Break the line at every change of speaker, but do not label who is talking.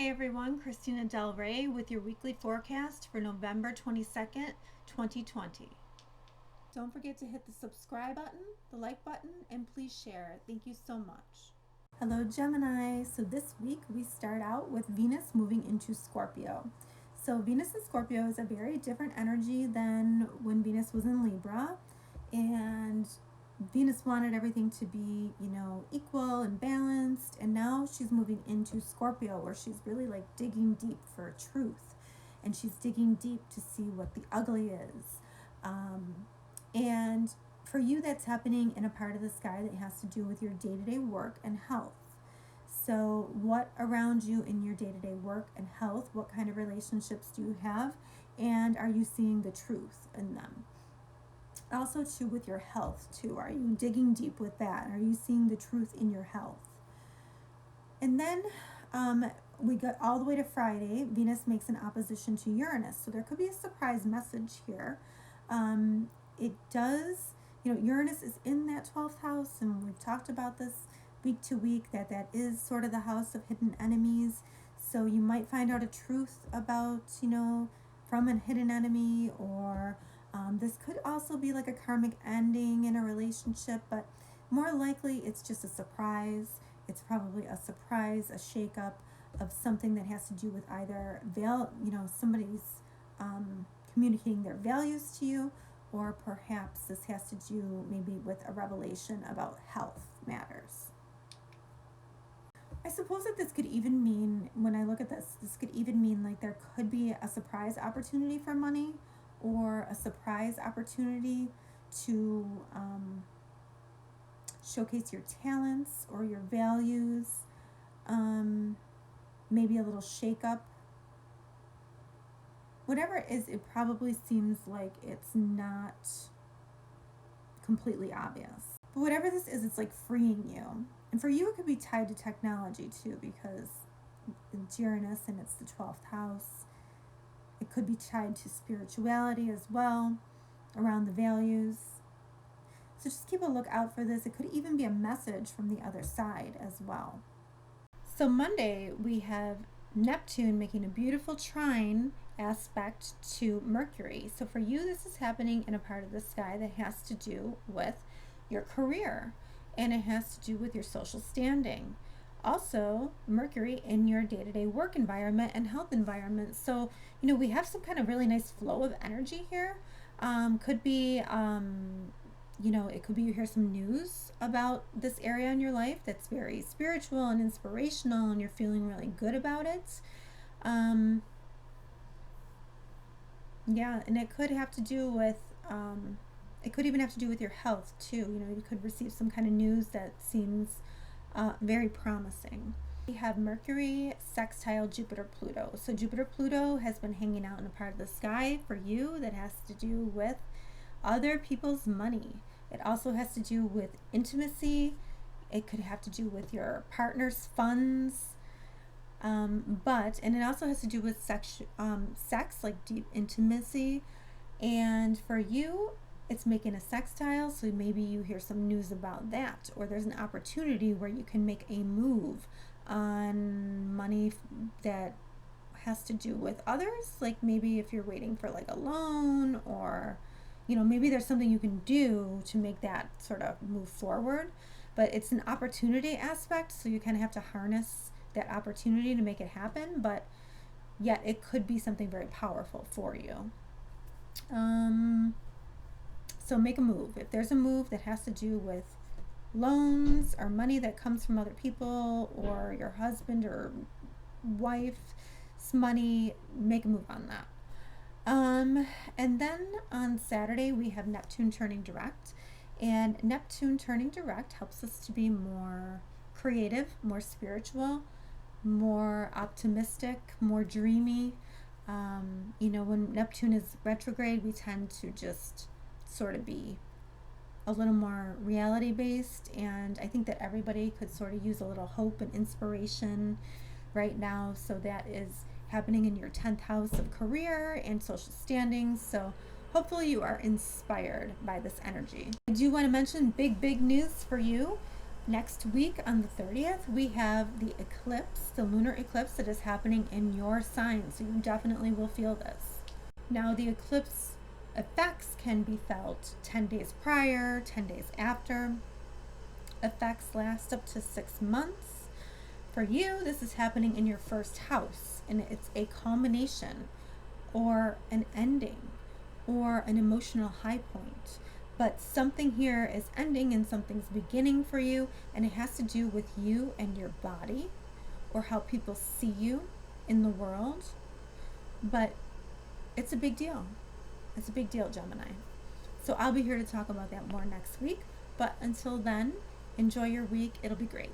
Hey everyone, Christina Del Rey with your weekly forecast for November 22nd, 2020. Don't forget to hit the subscribe button, the like button, and please share. Thank you so much. Hello Gemini. So this week we start out with Venus moving into Scorpio. So Venus in Scorpio is a very different energy than when Venus was in Libra, and Venus wanted everything to be, equal and balanced, and now she's moving into Scorpio where she's really like digging deep for truth, and she's digging deep to see what the ugly is. And for you, that's happening in a part of the sky that has to do with your day-to-day work and health. So what around you in your day-to-day work and health, what kind of relationships do you have, and are you seeing the truth in them? Also too with your health too, are you digging deep with that? Are you seeing the truth in your health? And then we got all the way to Friday. Venus makes an opposition to Uranus, so there could be a surprise message here. It does, Uranus is in that 12th house, and we've talked about this week to week, that is sort of the house of hidden enemies. So you might find out a truth about, from a hidden enemy, or this could also be like a karmic ending in a relationship, but more likely it's just a surprise. It's probably a surprise, a shakeup of something that has to do with either somebody's communicating their values to you, or perhaps this has to do maybe with a revelation about health matters. I suppose that this could even mean, when I look at this could even mean like there could be a surprise opportunity for money, or a surprise opportunity to showcase your talents or your values, maybe a little shake-up. Whatever it is, it probably seems like it's not completely obvious. But whatever this is, it's like freeing you. And for you, it could be tied to technology too, because it's Uranus and it's the 12th house. It could be tied to spirituality as well, around the values. So just keep a lookout for this. It could even be a message from the other side as well. So Monday, we have Neptune making a beautiful trine aspect to Mercury. So for you, this is happening in a part of the sky that has to do with your career, and it has to do with your social standing. Also, Mercury in your day-to-day work environment and health environment. So, we have some kind of really nice flow of energy here. Could be, it could be you hear some news about this area in your life that's very spiritual and inspirational, and you're feeling really good about it. And it could have to do with, it could even have to do with your health too. You could receive some kind of news that seems very promising. We have Mercury sextile Jupiter Pluto. So Jupiter Pluto has been hanging out in a part of the sky for you that has to do with other people's money. It also has to do with intimacy. It could have to do with your partner's funds. And it also has to do with sex, like deep intimacy. And for you, it's making a sextile, so maybe you hear some news about that, or there's an opportunity where you can make a move on money that has to do with others, like maybe if you're waiting for like a loan, or maybe there's something you can do to make that sort of move forward. But it's an opportunity aspect, so you kind of have to harness that opportunity to make it happen, but yet it could be something very powerful for you. So make a move. If there's a move that has to do with loans or money that comes from other people, or your husband or wife's money, make a move on that. And then on Saturday, we have Neptune turning direct. And Neptune turning direct helps us to be more creative, more spiritual, more optimistic, more dreamy. When Neptune is retrograde, we tend to just sort of be a little more reality based, and I think that everybody could sort of use a little hope and inspiration right now. So that is happening in your 10th house of career and social standing. So hopefully you are inspired by this energy. I do want to mention big news for you. Next week on the 30th, we have the eclipse, the lunar eclipse that is happening in your sign. So you definitely will feel this. Now, the eclipse effects can be felt 10 days prior, 10 days after. Effects last up to 6 months. For you, this is happening in your first house, and it's a culmination or an ending or an emotional high point. But something here is ending and something's beginning for you, and it has to do with you and your body or how people see you in the world. But it's a big deal. It's a big deal, Gemini. So I'll be here to talk about that more next week. But until then, enjoy your week. It'll be great.